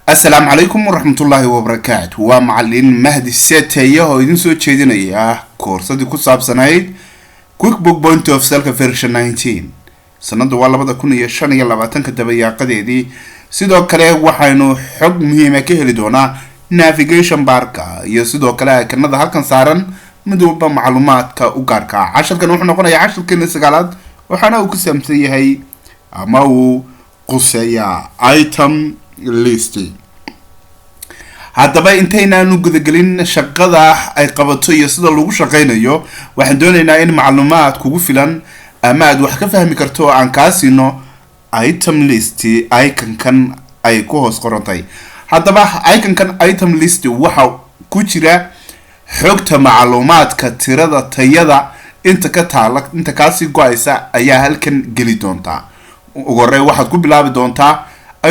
السلام عليكم ورحمة الله وبركاته. ومعلم مهدي الساتية هو يدين سو تشيدينيا كورس دي كوساب سنايد كويك بوك بوينت اوف سيلك فيرجن 19 سنده waa labada 2025 ka dabayaaqadeedii sidoo kale waxaynu xog muhiim ah ka heli doonaa navigation barka iyo sidoo kale kanada halkan saaran mid walba macluumaadka u gaarka casharkan wuxuu noqonayaa casharkii sagaalaad waxaana uu ku saabsan yahay ama uu quseeyaa item list. haddaba intaynaanu gudagelin shaqada ay qabato iyo sida lagu shaqeynayo waxaan doonaynaa in macluumaad kugu filan ama aad wax ka fahmi karto aan ka siino item list icon-kan ay ku hoos qorantay. haddaba icon-kan item list waxa ku jira xogta macluumaadka tirada tayada inta ka taala inta kaasi go'aysa ayaa halkan geli doonta. ugu horreyn waxaad ku bilaabi doontaa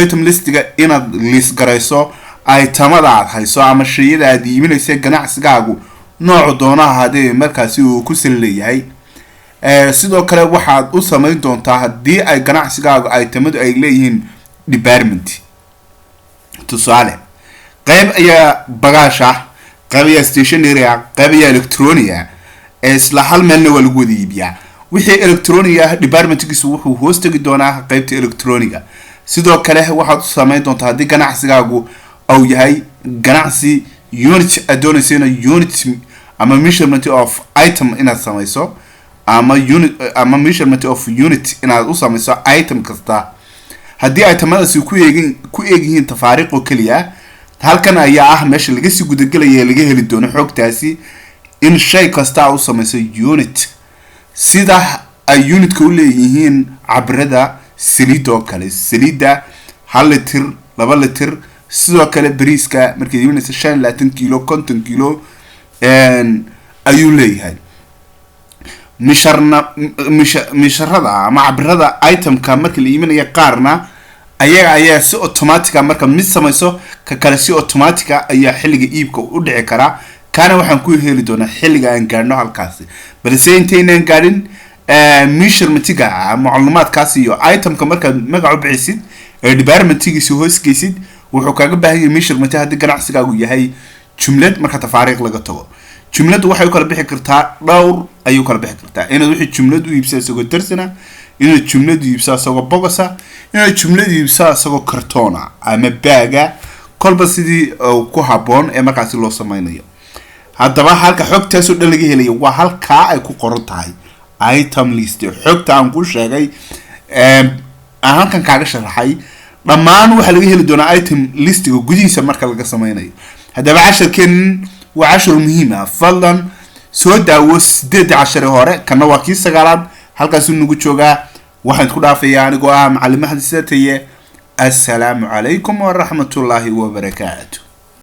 item listiga inaad list garayso itemada aad hayso ama shayada aad iibinayso ganacsigaagu nooc doonaha hadii markaasi uu ku saleeyahay. sidoo kale waxaad u sameyn doontaa hadii ay ganacsigaagu itemadu ay leeyihiin department. tusaale qayb ayaa bagaasha, qayb ayaa stationery, qayb ayaa electronic isla hal meelna waa lagu wada iibiyaa. wixii electronic ah departmentkiisu wuxuu hoos tagi doonaa qaybta electronic. sidoo kale waxaad u sameyn doontaa hadii ganacsigaagu أو يهاي جناسي unit أدونيسينا unit أما measurement of item إن السمايسو أما unit أما measurement of unit إن السمايسو item كستا هدي item هذا كويجين تفارق وكليا هل كان أيه مش اللي جسي جود الجلي اللي جه للدون حق تاسي إن الشيء كستا السمايسو unit سيدا unit كله يهين عبردا سليدو كله سليدا هل لتر لبل لتر sidoo kale bariiska markay iibinayso 5 kilo 50 kilo ayuu leeyahay. misharada ama cabrada itemka markii la iibinayo qaarna ayaa si automatic marka mid samayso ka kale si automatic ayaa xilliga iibka u dhici kara. kana waxaan ku heli doonaa xilliga aan gaarno halkaas balse intaynaan gaarin measurementiga macluumaadkaas iyo itemka marka magac bixisid departmentigiisa hoos geysid wuxuu kaaga baahan yahay measurement hadii ganacsigaagu yahay jumlad marka tafaariiq laga tago. jumladu waxay kala bixi kartaa dhowr ayuu kala bixi kartaa inaad wixii jumlad u iibsay isagoo darsana, inaad jumlad u iibsay isagoo bogosa, inaad jumlad u iibsay isagoo kartoona ama baaga kolba sidii ku haboon ee markaas loo sameeyo. haddaba halka xogtaas oo dhan laga helayo waa halka ay ku qoran tahay item list. xogta aan ku sheegay halkan kaaga sharaxay dhamaan waxa laga heli doonaa item listiga gudihiisa marka laga sameynayo. haddaba casharkeen waa cashar muhiim ah fadlan soo daawo 18 hore kana waa kii sagaalaad halkaas uu nagu joogaa. waxaan ku dhaafayaa anigoo ah macallin Mahdi Saataye. assalaamu calaykum wa rahmatullaahi wa barakaatuh.